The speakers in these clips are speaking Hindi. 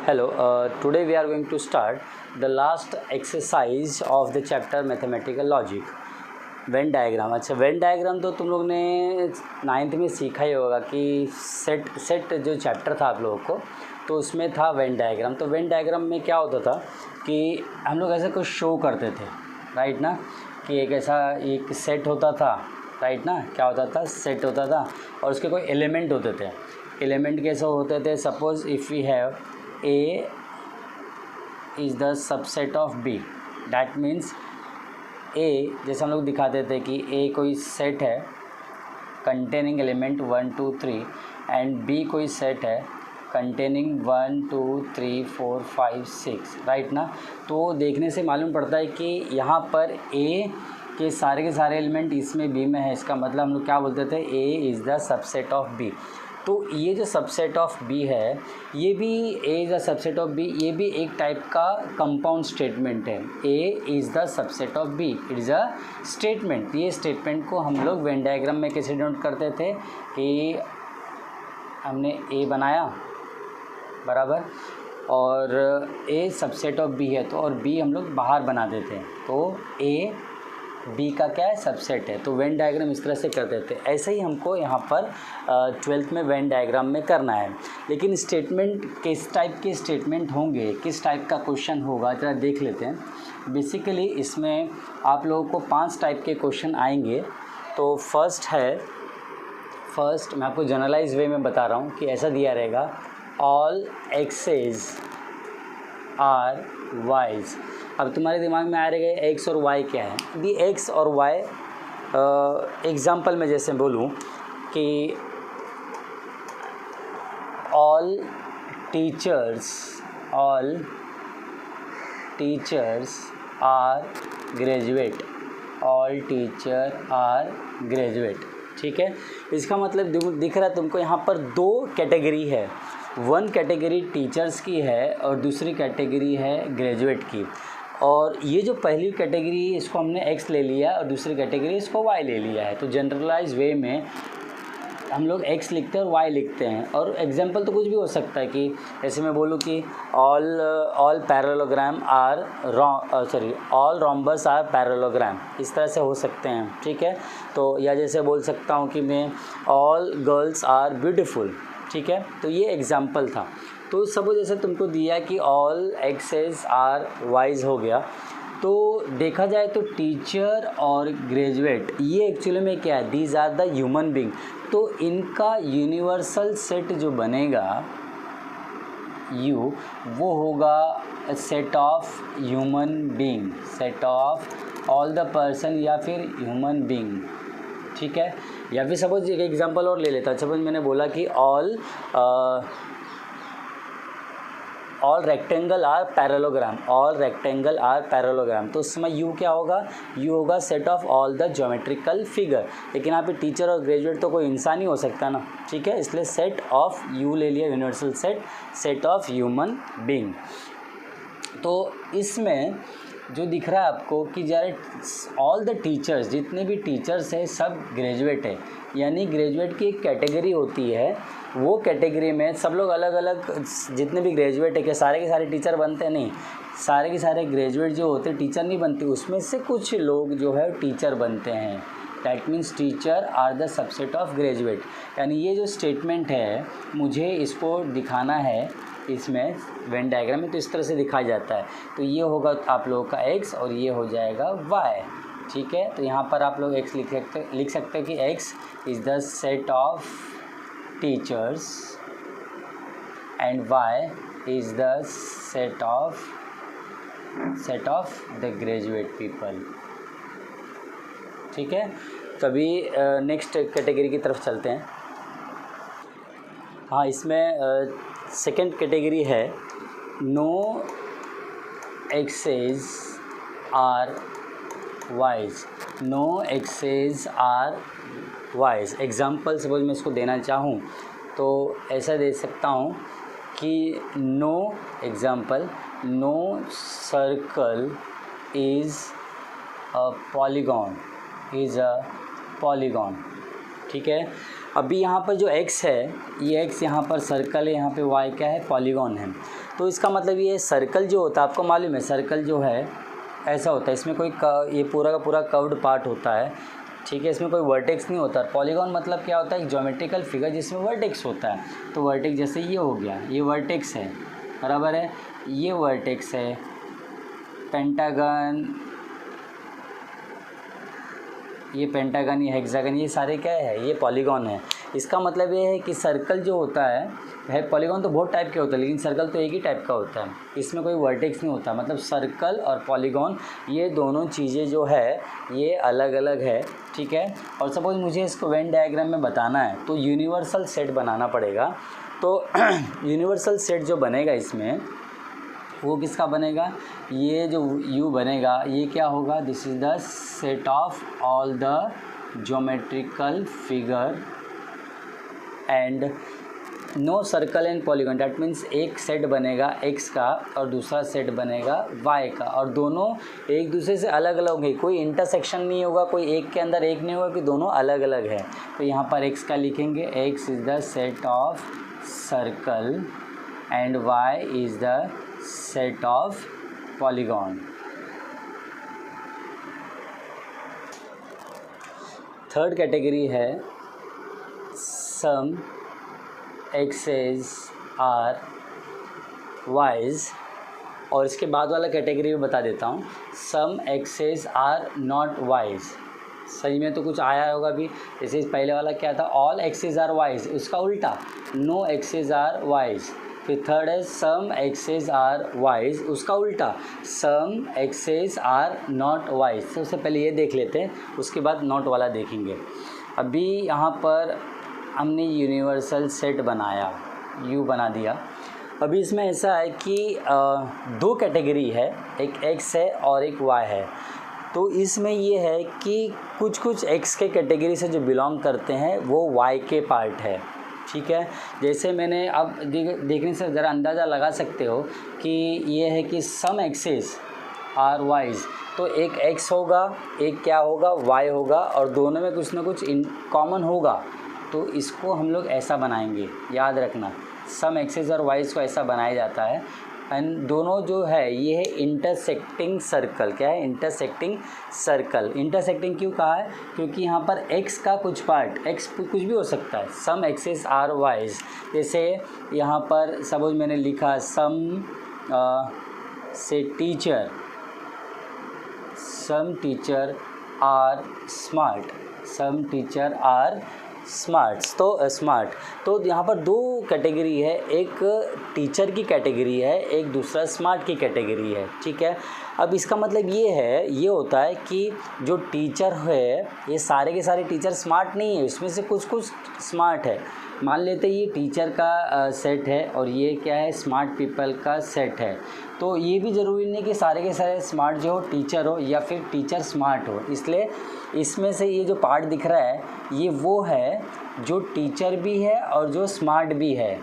Hello, today we are going to start the last exercise of the chapter Mathematical Logic. Venn diagram. अच्छा, वेन डायग्राम तो तुम लोग ने 9th में सीखा ही होगा कि सेट जो चैप्टर था आप लोगों को, तो उसमें था वेन डायग्राम। तो वेन डायग्राम में क्या होता था कि हम लोग ऐसा कुछ शो करते थे, राइट ना, कि एक ऐसा एक सेट होता था, राइट ना, क्या होता था, सेट होता था और उसके कोई एलिमेंट होते थे। एलिमेंट कैसे होते थे? Suppose if we have A is the subset of B, that means A, जैसे हम लोग दिखाते थे कि A कोई सेट है कंटेनिंग एलिमेंट 1 2 3 एंड B कोई सेट है कंटेनिंग 1 2 3 4 5 6, राइट ना। तो देखने से मालूम पड़ता है कि यहाँ पर A के सारे एलिमेंट इसमें B में है। इसका मतलब हम लोग क्या बोलते थे, A is the subset of B। तो ये जो सबसेट ऑफ बी है, ये भी A is the subset of B, ये भी एक टाइप का कंपाउंड स्टेटमेंट है। A is the subset of B, it is a statement. ये स्टेटमेंट को हम लोग वेन डायग्राम में कैसे डिनोट करते थे कि हमने ए बनाया बराबर, और ए सबसेट ऑफ बी है तो, और बी हम लोग बाहर बना देते हैं, तो ए बी का क्या है, सबसेट है। तो वेन डायग्राम इस तरह से करते थे। ऐसे ही हमको यहाँ पर 12th में वेन डायग्राम में करना है। लेकिन स्टेटमेंट किस टाइप के स्टेटमेंट होंगे, किस टाइप का क्वेश्चन होगा, जरा देख लेते हैं। बेसिकली इसमें आप लोगों को 5 टाइप के क्वेश्चन आएंगे। तो फर्स्ट मैं आपको जनरलाइज वे में बता रहा हूँ कि ऐसा दिया रहेगा, ऑल एक्सेस आर वाइज। अब तुम्हारे दिमाग में आ रहेगा एक्स और वाई क्या है। यदि एक्स और वाई एग्ज़ाम्पल में जैसे बोलूँ कि all teachers are graduate, all teacher are graduate, ठीक है। इसका मतलब दिख रहा है तुमको, यहाँ पर 2 कैटेगरी है। वन कैटेगरी टीचर्स की है और दूसरी कैटेगरी है ग्रेजुएट की। और ये जो पहली कैटेगरी इसको हमने एक्स ले लिया और दूसरी कैटेगरी इसको वाई ले लिया है। तो जनरलाइज वे में हम लोग एक्स लिखते हैं और वाई लिखते हैं। और एग्जांपल तो कुछ भी हो सकता है कि ऐसे मैं बोलूँ कि all parallelogram are all rhombus are parallelogram, इस तरह से हो सकते हैं, ठीक है। तो या जैसे बोल सकता हूँ कि मैं ऑल गर्ल्स आर ब्यूटीफुल, ठीक है। तो ये एग्जाम्पल था। तो सब जैसे तुमको दिया कि ऑल एक्सेस आर वाइज हो गया। तो देखा जाए तो टीचर और ग्रेजुएट ये एक्चुअली में क्या है, these are the human being. तो इनका यूनिवर्सल सेट जो बनेगा यू, वो होगा set of human being, set of all the person या फिर ह्यूमन बीइंग, ठीक है। या फिर सपोज एक एग्जांपल और ले लेता हूँ। सपोज मैंने बोला कि all rectangle are parallelogram, all rectangle are parallelogram. तो उस समय यू क्या होगा, यू होगा set of all the geometrical figure. लेकिन यहाँ पे टीचर और ग्रेजुएट तो कोई इंसान ही हो सकता ना, ठीक है। इसलिए सेट ऑफ यू ले लिया, universal set of human being. तो इसमें जो दिख रहा है आपको कि जरा ऑल द टीचर्स, जितने भी टीचर्स हैं सब ग्रेजुएट है। यानी ग्रेजुएट की एक कैटेगरी होती है, वो कैटेगरी में सब लोग अलग अलग, जितने भी ग्रेजुएट है क्या सारे के सारे टीचर बनते हैं? नहीं, सारे के सारे ग्रेजुएट जो होते हैं टीचर नहीं बनते, उसमें से कुछ लोग जो है टीचर बनते हैं। That means teacher are the subset of graduate. यानी ये जो स्टेटमेंट है मुझे इसको दिखाना है इसमें वेन डायग्राम में, तो इस तरह से दिखाया जाता है। तो ये होगा आप लोगों का एक्स और ये हो जाएगा वाई, ठीक है। तो यहाँ पर आप लोग एक्स लिख सकते हैं कि X is the set of teachers and Y is the set of the graduate people, ठीक है। तभी नेक्स्ट कैटेगरी की तरफ चलते हैं। हाँ, इसमें सेकेंड कैटेगरी है no Xs are Ys, no Xs are Ys. Example suppose मैं इसको देना चाहूँ तो ऐसा दे सकता हूँ कि no example, no circle is a polygon, ठीक है। अभी यहाँ पर जो x है, ये x यहाँ पर सर्कल है, यहाँ पे y क्या है, पॉलीगॉन है। तो इसका मतलब ये सर्कल जो होता है, आपको मालूम है सर्कल जो है ऐसा होता है, इसमें कोई ये पूरा का पूरा कर्व्ड पार्ट होता है, ठीक है, इसमें कोई वर्टेक्स नहीं होता। पॉलीगॉन मतलब क्या होता है, एक ज्योमेट्रिकल फिगर जिसमें वर्टेक्स होता है। तो वर्टेक्स जैसे ये हो गया, ये वर्टेक्स है, बराबर है, ये वर्टेक्स है, पेंटागन, ये पेंटागन, ये हेक्सागन, ये सारे क्या है, ये पॉलीगॉन है। इसका मतलब ये है कि सर्कल जो होता है पॉलीगॉन तो बहुत टाइप के होते हैं, लेकिन सर्कल तो एक ही टाइप का होता है, इसमें कोई वर्टेक्स नहीं होता। मतलब सर्कल और पॉलीगॉन ये दोनों चीज़ें जो है ये अलग अलग है, ठीक है। और सपोज मुझे इसको वेन डायग्राम में बताना है तो यूनिवर्सल सेट बनाना पड़ेगा। तो यूनिवर्सल सेट जो बनेगा इसमें वो किसका बनेगा, ये जो U बनेगा ये क्या होगा, this is the set of all the geometrical figure and no circle and polygon. That means एक सेट बनेगा x का और दूसरा सेट बनेगा y का, और दोनों एक दूसरे से अलग अलग होंगे, कोई इंटरसेक्शन नहीं होगा, कोई एक के अंदर एक नहीं होगा कि दोनों अलग अलग है। तो यहाँ पर x का लिखेंगे, x is the set of circle and y is the set of polygon. Third category है सम एक्सेस आर वाइज, और इसके बाद वाला कैटेगरी भी बता देता हूँ, सम एक्सेस आर नॉट वाइज। सही में तो कुछ आया होगा भी, जैसे पहले वाला क्या था, ऑल एक्सेस आर वाइज, उसका उल्टा नो एक्सेस आर वाइज। फिर थर्ड है सम एक्सेस आर वाइज, उसका उल्टा सम एक्सेस आर नॉट वाइज। सबसे पहले ये देख लेते हैं, उसके बाद नॉट वाला देखेंगे। अभी यहाँ पर हमने यूनिवर्सल सेट बनाया, U बना दिया। अभी इसमें ऐसा है कि दो कैटेगरी है, एक x है और एक y है। तो इसमें ये है कि कुछ कुछ x के कैटेगरी से जो बिलोंग करते हैं वो y के पार्ट है, ठीक है। जैसे मैंने अब देखने से ज़रा अंदाज़ा लगा सकते हो कि ये है कि सम एक्सेस आर वाइज, तो एक x होगा, एक क्या होगा, y होगा, और दोनों में कुछ ना कुछ कॉमन होगा। तो इसको हम लोग ऐसा बनाएंगे, याद रखना, सम एक्सेस और वाइज को ऐसा बनाया जाता है। एंड दोनों जो है ये है इंटरसेक्टिंग सर्कल। क्या है, इंटरसेक्टिंग सर्कल। इंटरसेक्टिंग क्यों कहा है, क्योंकि यहाँ पर x का कुछ पार्ट, x कुछ भी हो सकता है, सम एक्सेस आर वाइज। जैसे यहाँ पर सपोज मैंने लिखा सम से teacher, some teacher are smart, some teacher are smarts, तो स्मार्ट। तो यहाँ पर दो कैटेगरी है, एक टीचर की कैटेगरी है, एक दूसरा स्मार्ट की कैटेगरी है, ठीक है। अब इसका मतलब ये है, ये होता है कि जो टीचर है ये सारे के सारे टीचर स्मार्ट नहीं है, इसमें से कुछ कुछ स्मार्ट है। मान लेते ये टीचर का सेट है और ये क्या है, स्मार्ट पीपल का सेट है। तो ये भी ज़रूरी नहीं कि सारे के सारे स्मार्ट जो हो टीचर हो या फिर टीचर स्मार्ट हो। इसलिए इसमें से ये जो पार्ट दिख रहा है ये वो है जो टीचर भी है और जो स्मार्ट भी है।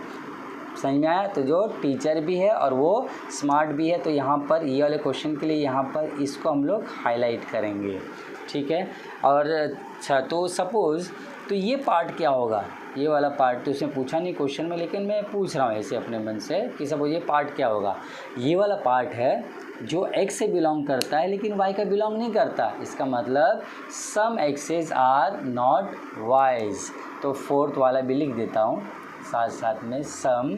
समझ में आया, तो जो टीचर भी है और वो स्मार्ट भी है। तो यहाँ पर ये वाले क्वेश्चन के लिए यहाँ पर इसको हम लोग हाईलाइट करेंगे, ठीक है। और अच्छा, तो सपोज़ तो ये पार्ट क्या होगा, ये वाला पार्ट तो उसने पूछा नहीं क्वेश्चन में, लेकिन मैं पूछ रहा हूँ ऐसे अपने मन से कि सपोज ये पार्ट क्या होगा। ये वाला पार्ट है जो x से बिलोंग करता है लेकिन y का बिलोंग नहीं करता। इसका मतलब सम एक्सेस आर नॉट वाइज। तो फोर्थ वाला भी लिख देता हूँ साथ साथ में, सम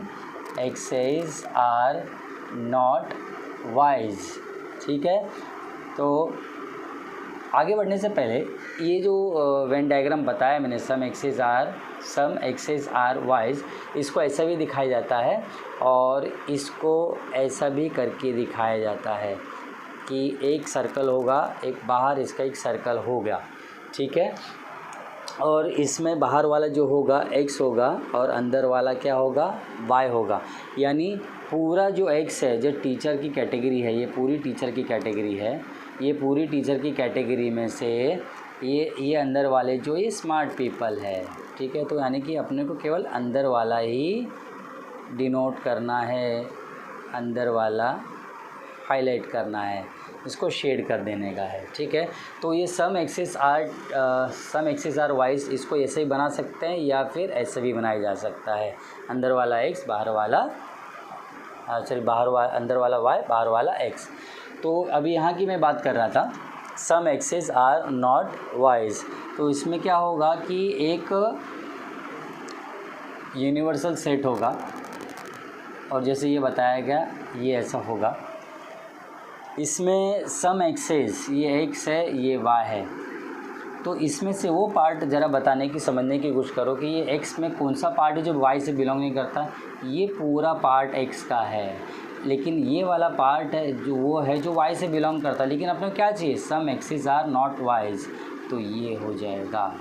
एक्सेस आर नॉट वाइज, ठीक है। तो आगे बढ़ने से पहले ये जो वेन डायग्राम बताया मैंने, सम एक्सेस आर वाइज, इसको ऐसा भी दिखाया जाता है और इसको ऐसा भी करके दिखाया जाता है कि एक सर्कल होगा, एक बाहर इसका एक सर्कल हो गया, ठीक है। और इसमें बाहर वाला जो होगा x होगा और अंदर वाला क्या होगा, y होगा। यानी पूरा जो x है, जो टीचर की कैटेगरी है, ये पूरी टीचर की कैटेगरी है, ये पूरी टीचर की कैटेगरी में से ये अंदर वाले जो ये स्मार्ट पीपल है, ठीक है। तो यानी कि अपने को केवल अंदर वाला ही डिनोट करना है, अंदर वाला हाईलाइट करना है, इसको शेड कर देने का है, ठीक है। तो ये सम एक्सेस आर वाइज, इसको ऐसे ही बना सकते हैं या फिर ऐसे भी बनाया जा सकता है, अंदर वाला x बाहर वाला सॉरी बाहर वाला, अंदर वाला y, बाहर वाला x। तो अभी यहाँ की मैं बात कर रहा था, सम एक्सेस आर नॉट वाइज। तो इसमें क्या होगा कि एक यूनिवर्सल सेट होगा और जैसे ये बताया गया ये ऐसा होगा। इसमें सम एक्सेस ये x है, ये y है। तो इसमें से वो पार्ट ज़रा बताने की, समझने की कोशिश करो कि ये x में कौन सा पार्ट है जो y से बिलोंग नहीं करता। ये पूरा पार्ट x का है, लेकिन ये वाला पार्ट है जो वो है जो y से बिलोंग करता है। लेकिन अपने को क्या चाहिए, सम एक्सेस आर नॉट वाइज, तो ये हो जाएगा।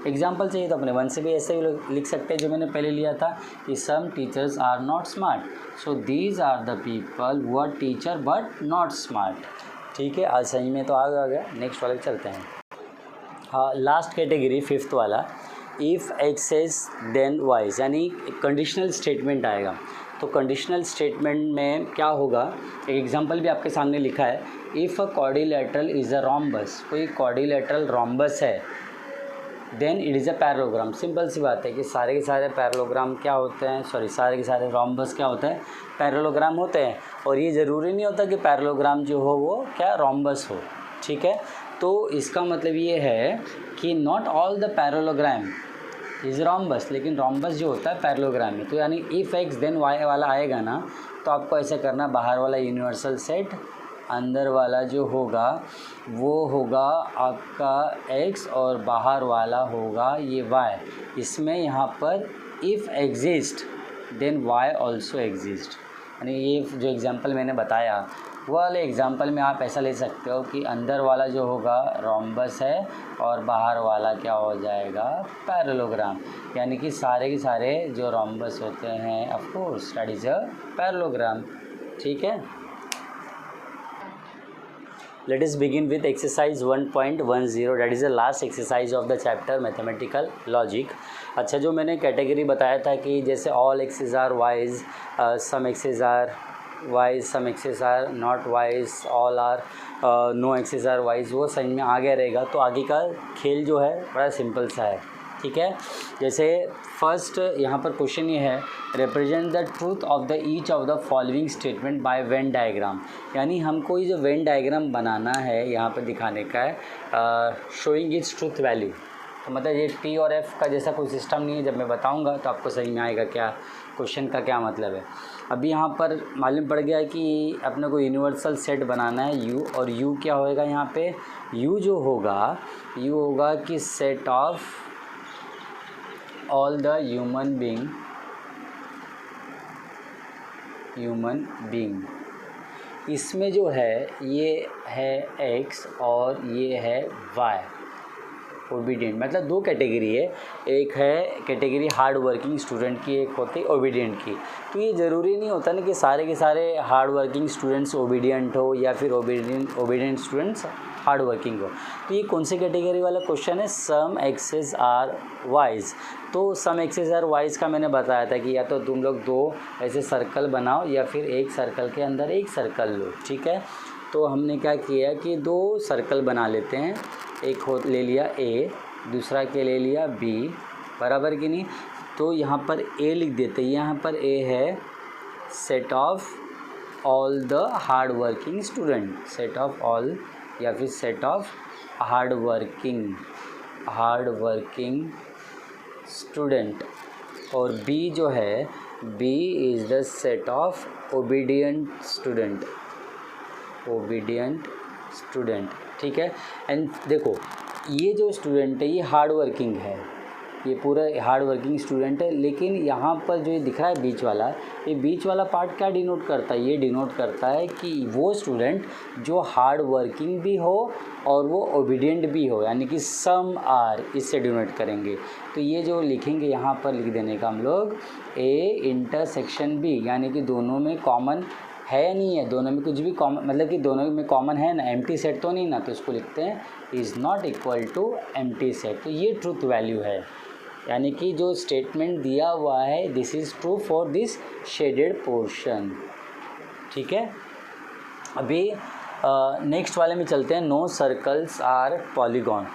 एग्जाम्पल चाहिए तो अपने वन से भी ऐसे ही लिख सकते हैं जो मैंने पहले लिया था कि some teachers are not smart, so these are the people who are teacher but not smart. ठीक है, आज सही में तो आ गया। नेक्स्ट वाले चलते हैं। हाँ, लास्ट कैटेगरी फिफ्थ वाला, इफ़ एक्सेस देन वाइज, यानी कंडीशनल स्टेटमेंट आएगा। तो कंडीशनल स्टेटमेंट में क्या होगा, एक एग्जांपल भी आपके सामने लिखा है, if a quadrilateral is a rhombus, कोई क्वाड्रिलेटरल रोम्बस है, then it is a parallelogram. Simple सी बात है कि सारे के सारे पैरेललोग्राम क्या होते हैं, सारे के सारे रोम्बस क्या होते हैं, पैरेललोग्राम होते हैं। और ये ज़रूरी नहीं होता कि पैरेललोग्राम जो हो वो क्या रोम्बस हो। ठीक है, तो इसका मतलब ये है कि not all the parallelogram is rhombus, लेकिन रोम्बस जो होता है पैरेललोग्राम में। तो यानी इफ़ एक्स देन वाई वाला आएगा ना, तो आपको ऐसा करना, बाहर वाला यूनिवर्सल सेट, अंदर वाला जो होगा वो होगा आपका x और बाहर वाला होगा ये y। इसमें यहाँ पर if exist then y also exist, यानी ये जो एग्जांपल मैंने बताया वो वाले एग्जांपल में आप ऐसा ले सकते हो कि अंदर वाला जो होगा रोम्बस है और बाहर वाला क्या हो जाएगा, पैरेललोग्राम। यानी कि सारे के सारे जो रोम्बस होते हैं of course that is a parallelogram. ठीक है, let us begin with exercise 1.10, that is the last exercise of the chapter mathematical logic। अच्छा, जो मैंने कैटेगरी बताया था कि जैसे all x's are wise, some x's are wise, some x's are not wise, all are no x's are wise, वो समझ में आ गया रहेगा। तो आगे का खेल जो है बड़ा सिंपल सा है। ठीक है, जैसे फर्स्ट यहाँ पर क्वेश्चन ये है, represent the truth of the each of the following statement by Venn diagram. यानी हमको ये जो वेन डायग्राम बनाना है यहाँ पर दिखाने का है, शोइंग इट्स ट्रूथ वैल्यू। तो मतलब ये टी और एफ का जैसा कोई सिस्टम नहीं है, जब मैं बताऊँगा तो आपको सही में आएगा क्या क्वेश्चन का क्या मतलब है। अभी यहाँ पर मालूम पड़ गया कि अपने को यूनिवर्सल सेट बनाना है यू, और यू क्या होएगा यहाँ पे, यू जो होगा यू होगा कि set of all the human being. इसमें जो है ये है x और ये है y, ओबीडियंट। मतलब दो कैटेगरी है, एक है कैटेगरी हार्ड वर्किंग स्टूडेंट की, एक होती है ओबीडियंट की। तो ये ज़रूरी नहीं होता ना कि सारे के सारे हार्ड वर्किंग स्टूडेंट्स ओबीडियंट हो या फिर ओबीडियंट स्टूडेंट्स हार्ड वर्किंग हो। तो ये कौन सी कैटेगरी वाला क्वेश्चन है, सम एक्सेस आर वाइज। तो सम एक्सेस आर वाइज का मैंने बताया था कि या तो तुम लोग दो ऐसे सर्कल बनाओ या फिर एक सर्कल के अंदर एक सर्कल लो। ठीक है, तो हमने क्या किया कि दो सर्कल बना लेते हैं, एक हो ले लिया ए, दूसरा के ले लिया बी, बराबर कि नहीं। तो यहाँ पर ए लिख देते हैं, यहाँ पर ए है set of all the hard working student, set of all या फिर set of hard working student. और बी जो है, B is the set of obedient student. ठीक है, एंड देखो ये जो स्टूडेंट है ये हार्ड वर्किंग है, ये पूरा हार्ड वर्किंग स्टूडेंट है। लेकिन यहाँ पर जो ये दिख रहा है बीच वाला, ये बीच वाला पार्ट क्या डिनोट करता है, ये डिनोट करता है कि वो स्टूडेंट जो हार्ड वर्किंग भी हो और वो ओबीडियंट भी हो, यानी कि सम आर, इससे डिनोट करेंगे। तो ये जो लिखेंगे यहाँ पर लिख देने का हम लोग ए इंटरसेक्शन बी, यानी कि दोनों में कॉमन है या नहीं है, दोनों में कुछ भी कॉमन, मतलब कि दोनों में कॉमन है ना, एम्प्टी सेट तो नहीं ना, तो इसको लिखते हैं is not equal to empty set. तो ये ट्रूथ वैल्यू है, यानी कि जो स्टेटमेंट दिया हुआ है this is true for this shaded portion. ठीक है, अभी नेक्स्ट वाले में चलते हैं, नो सर्कल्स आर पॉलीगॉन।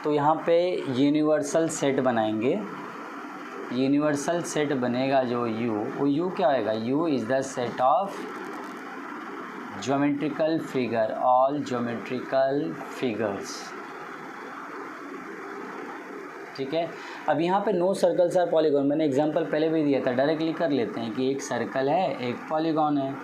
तो यहाँ पे यूनिवर्सल सेट बनाएंगे, यूनिवर्सल सेट बनेगा जो यू, वो यू क्या होएगा, you is the set of geometrical figure, all geometrical figures. ठीक है। अब यहाँ पे नो सर्कल्स आर पॉलीगॉन, मैंने एग्जांपल पहले भी दिया था, डायरेक्टली कर लेते हैं कि एक सर्कल है, एक पॉलीगॉन है,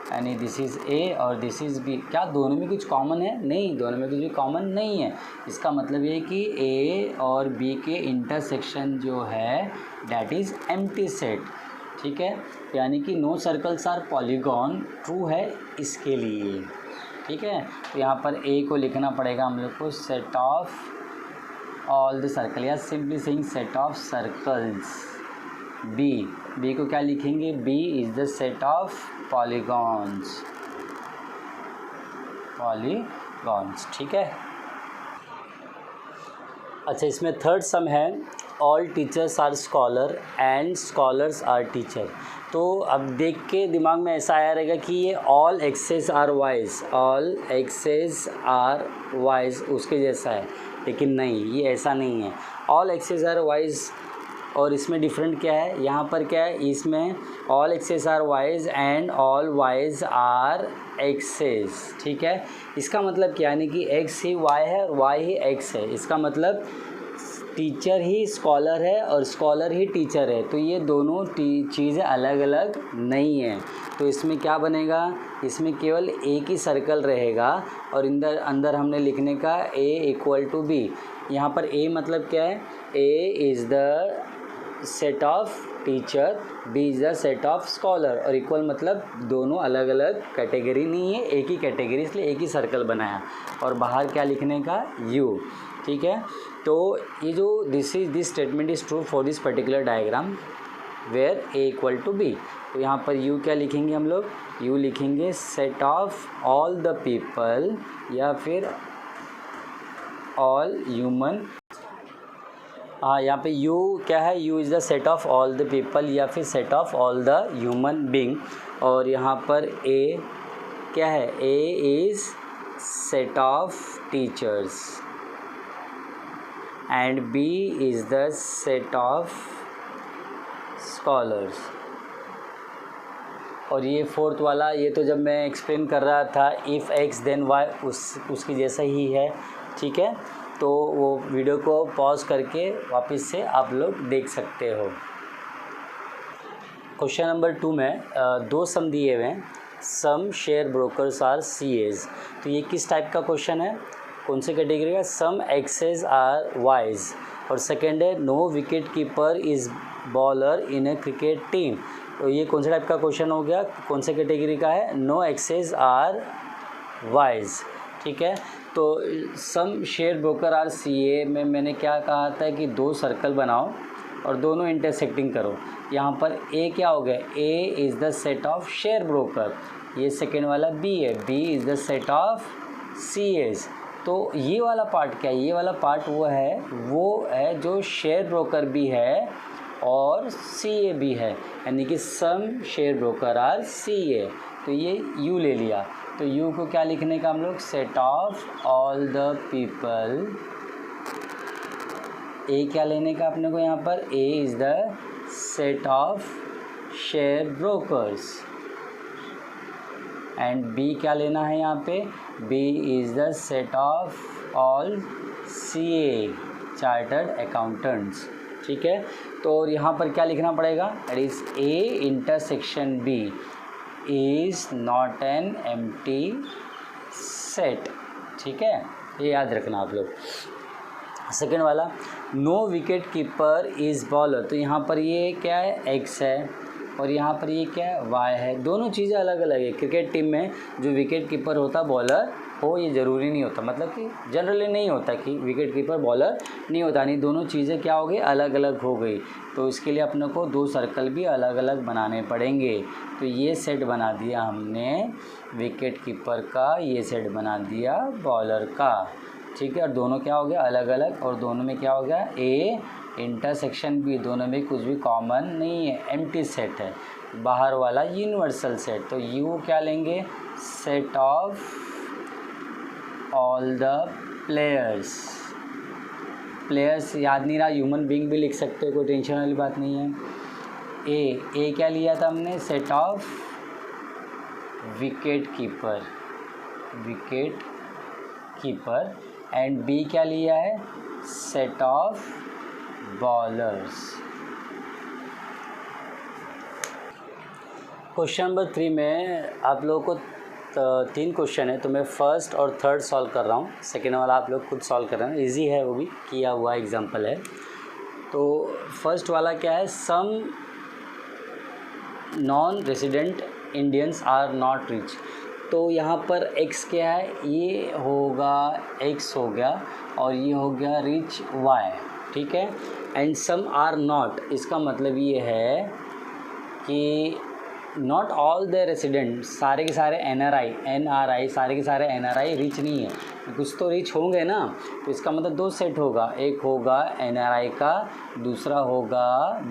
यानी दिस इज़ ए और दिस इज़ बी। क्या दोनों में कुछ कॉमन है? नहीं, दोनों में कुछ भी कॉमन नहीं है। इसका मतलब ये कि ए और बी के इंटरसेक्शन जो है डैट इज़ एम्प्टी सेट। ठीक है, यानी कि no circles are polygon true है इसके लिए। ठीक है, तो यहाँ पर ए को लिखना पड़ेगा हम लोग को set of all the circle, या simply saying set of circles. B को क्या लिखेंगे, B is the set of polygons. ठीक है। अच्छा, इसमें थर्ड सम है all teachers are scholar and scholars are teacher. तो अब देख के दिमाग में ऐसा आया रहेगा कि ये ऑल एक्सेस आर वाइज उसके जैसा है, लेकिन नहीं, ये ऐसा नहीं है। ऑल एक्सेस आर वाइज और इसमें डिफरेंट क्या है, यहाँ पर क्या है, इसमें all Xs are Ys and all Ys are Xs. ठीक है, इसका मतलब क्या, यानी कि एक्स ही वाई है और वाई ही एक्स है। इसका मतलब टीचर ही स्कॉलर है और स्कॉलर ही टीचर है, तो ये दोनों चीज़ें अलग अलग नहीं हैं। तो इसमें क्या बनेगा, इसमें केवल एक ही सर्कल रहेगा और अंदर हमने लिखने का ए इक्वल टू बी। यहाँ पर ए मतलब क्या है, A is the set of teacher, B is the set of scholar, और इक्वल मतलब दोनों अलग अलग कैटेगरी नहीं है, एक ही कैटेगरी, इसलिए एक ही सर्कल बनाया और बाहर क्या लिखने का, यू। ठीक है, तो ये जो this statement is true for this particular diagram where A equal to B. तो यहाँ पर यू क्या लिखेंगे हम लोग, यू लिखेंगे set of all the people या फिर ऑल ह्यूमन। हाँ, यहाँ पे यू क्या है, U is the set of all the people या फिर set of all the human being. और यहाँ पर ए क्या है, A is set of teachers and B is the set of scholars. और ये फोर्थ वाला, ये तो जब मैं एक्सप्लेन कर रहा था इफ़ एक्स देन वाई, उसकी जैसा ही है। ठीक है, तो वो वीडियो को पॉज करके वापस से आप लोग देख सकते हो। क्वेश्चन नंबर 2 में दो सम दिए हुए हैं, सम शेयर ब्रोकर्स आर सीएज। तो ये किस टाइप का क्वेश्चन है, कौन से कैटेगरी का, सम एक्सेस आर वाइज, और सेकेंड है no wicket keeper is bowler in a cricket team. तो ये कौन से टाइप का क्वेश्चन हो गया, कौन से कैटेगरी का है, नो एक्सेस आर वाइज। ठीक है, तो सम शेयर ब्रोकर आर सीए में मैंने क्या कहा था कि दो सर्कल बनाओ और दोनों इंटरसेक्टिंग करो। यहाँ पर ए क्या हो गया, A is the set of share broker, ये सेकेंड वाला बी है, B is the set of CAs. तो ये वाला पार्ट क्या है, ये वाला पार्ट वो है जो शेयर ब्रोकर भी है और सीए भी है, यानी कि सम शेयर ब्रोकर आर सीए। तो ये यू ले लिया, तो यू को क्या लिखने का हम लोग, set of all the people. A क्या लेने का अपने को यहाँ पर, A is the set of share brokers and B क्या लेना है यहाँ पे, B is the set of all CA chartered accountants. ठीक है, तो यहाँ पर क्या लिखना पड़ेगा, that is A intersection B is not an empty set. ठीक है, ये याद रखना आप लोग। सेकेंड वाला no wicket keeper is bowler, तो यहाँ पर ये क्या है, एक्स है और यहाँ पर ये क्या है, वाई है। दोनों चीज़ें अलग अलग है। क्रिकेट टीम में जो विकेट कीपर होता बॉलर हो, ये ज़रूरी नहीं होता, मतलब कि जनरली नहीं होता कि विकेट कीपर बॉलर नहीं होता, नहीं, दोनों चीज़ें क्या हो गई, अलग अलग हो गई। तो इसके लिए अपने को दो सर्कल भी अलग अलग बनाने पड़ेंगे। तो ये सेट बना दिया हमने विकेट कीपर का, ये सेट बना दिया बॉलर का। ठीक है, और दोनों क्या हो गया, अलग अलग, और दोनों में क्या हो गया, ए इंटरसेक्शन भी, दोनों में कुछ भी कॉमन नहीं है, एम्प्टी सेट है। बाहर वाला यूनिवर्सल सेट, तो यू क्या लेंगे, set of all the players players याद नहीं रहा, ह्यूमन बीइंग भी लिख सकते हो, कोई टेंशन वाली बात नहीं है। ए क्या लिया था हमने, set of wicket keeper and B क्या लिया है, set of bowlers. Question number 3 में आप लोगों को 3 क्वेश्चन है, तो मैं फर्स्ट और थर्ड सॉल्व कर रहा हूँ, सेकेंड वाला आप लोग खुद सॉल्व कर रहे हैं, इजी है, वो भी किया हुआ एग्जाम्पल है। तो फर्स्ट वाला क्या है, some non resident Indians are not rich. तो यहाँ पर x क्या है, ये होगा x हो गया और ये हो गया रिच y, ठीक है। एंड सम आर नॉट, इसका मतलब ये है कि नॉट ऑल द रेसिडेंट, सारे के सारे NRI सारे के सारे NRI रिच नहीं है, कुछ तो रिच होंगे ना। तो इसका मतलब 2 सेट होगा, एक होगा NRI का, दूसरा होगा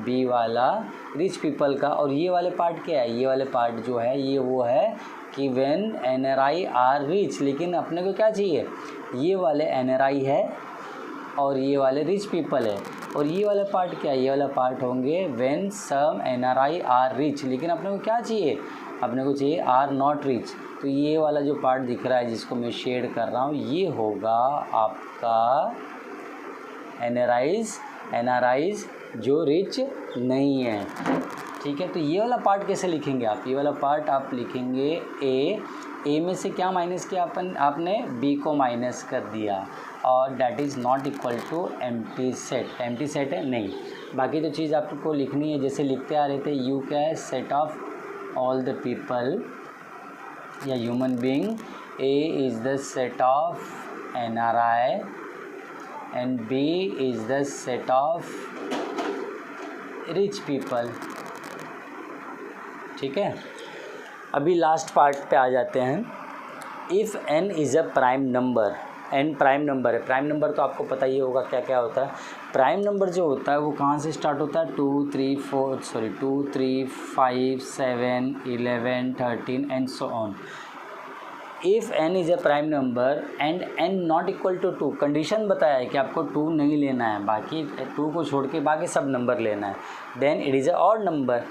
B वाला रिच पीपल का। और ये वाले पार्ट क्या है, ये वाले पार्ट जो है ये वो है कि व्हेन NRI आर रिच, लेकिन अपने को क्या चाहिए, ये वाले NRI है और ये वाले रिच पीपल है। और ये वाला पार्ट क्या है, ये वाला पार्ट होंगे when some NRI are rich, लेकिन अपने को क्या चाहिए, अपने को चाहिए आर नॉट रिच। तो ये वाला जो पार्ट दिख रहा है जिसको मैं शेड कर रहा हूँ, ये होगा आपका NRIs जो रिच नहीं है, ठीक है। तो ये वाला पार्ट कैसे लिखेंगे आप, ये वाला पार्ट आप लिखेंगे ए में से क्या माइनस किया आपने बी को माइनस कर दिया, और that is not equal to empty set है नहीं। बाकी तो चीज़ आपको लिखनी है जैसे लिखते आ रहे थे, यू क्या है, set of all the people या human being, A is the set of NRI and B is the set of rich people, ठीक है। अभी लास्ट पार्ट पे आ जाते हैं। If n is a prime number, n prime number है, प्राइम नंबर तो आपको पता ही होगा क्या क्या होता है। प्राइम नंबर जो होता है वो कहाँ से स्टार्ट होता है, 2 3 5 7 11 13 and so on. If n is a prime number and n not equal to 2, condition बताया है कि आपको 2 नहीं लेना है, बाकी 2 को छोड़ के बाकी सब नंबर लेना है, then it is a odd number,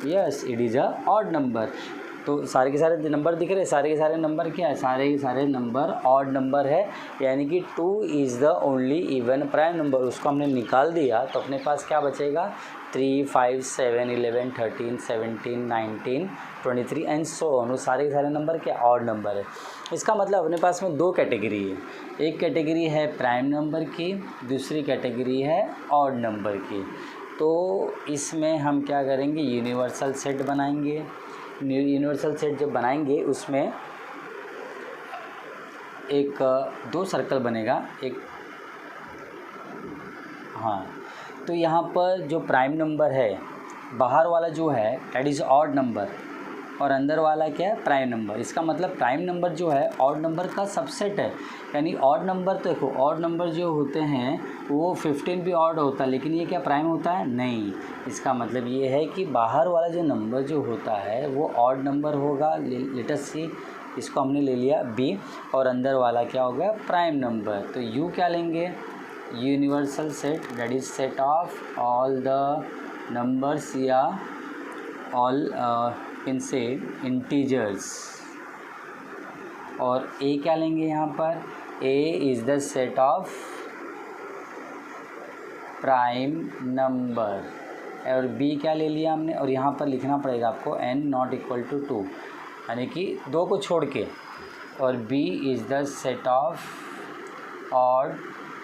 yes it is a odd number. तो सारे के सारे नंबर दिख रहे हैं, सारे के सारे नंबर क्या है, सारे के सारे नंबर ऑड नंबर है, यानी कि 2 is the only even prime number. उसको हमने निकाल दिया तो अपने पास क्या बचेगा, 3 5 7 11 13 17 19 23 एंड सो ऑन। वो सारे के सारे नंबर क्या ऑड नंबर है। इसका मतलब अपने पास में 2 कैटेगरी है, एक कैटेगरी है प्राइम नंबर की, दूसरी कैटेगरी है ऑड नंबर की। तो इसमें हम क्या करेंगे, यूनिवर्सल सेट बनाएंगे। यूनिवर्सल सेट जब बनाएंगे उसमें एक 2 सर्कल बनेगा, एक हाँ। तो यहाँ पर जो प्राइम नंबर है, बाहर वाला जो है दैट इज़ ऑड नंबर, और अंदर वाला क्या है, प्राइम नंबर। इसका मतलब प्राइम नंबर जो है ऑड नंबर का सबसेट है, यानी ऑड नंबर तो देखो, ऑड नंबर जो होते हैं वो 15 भी ऑड होता है, लेकिन ये क्या प्राइम होता है, नहीं। इसका मतलब ये है कि बाहर वाला जो नंबर जो होता है वो ऑड नंबर होगा, लेट अस सी, इसको हमने ले लिया बी, और अंदर वाला क्या होगा, प्राइम नंबर। तो यू क्या लेंगे, universal set, that is set of all the numbers या ऑल कैन से इंटीजर्स। और ए क्या लेंगे यहाँ पर, A is the set of prime number, और बी क्या ले लिया हमने, और यहाँ पर लिखना पड़ेगा आपको n नॉट इक्वल टू 2, यानी कि 2 को छोड़ के, और b is the set of odd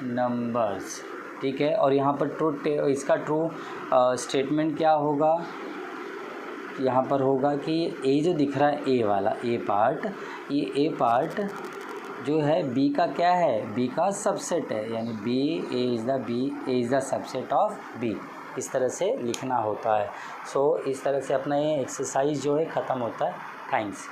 numbers, ठीक है। और यहाँ पर इसका ट्रू स्टेटमेंट क्या होगा, यहाँ पर होगा कि ए जो दिख रहा है, ए वाला ए पार्ट, ये ए पार्ट जो है बी का क्या है, बी का सबसेट है, यानी A is the subset of B. इस तरह से लिखना होता है। सो इस तरह से अपना ये एक्सरसाइज जो है ख़त्म होता है। थैंक्स।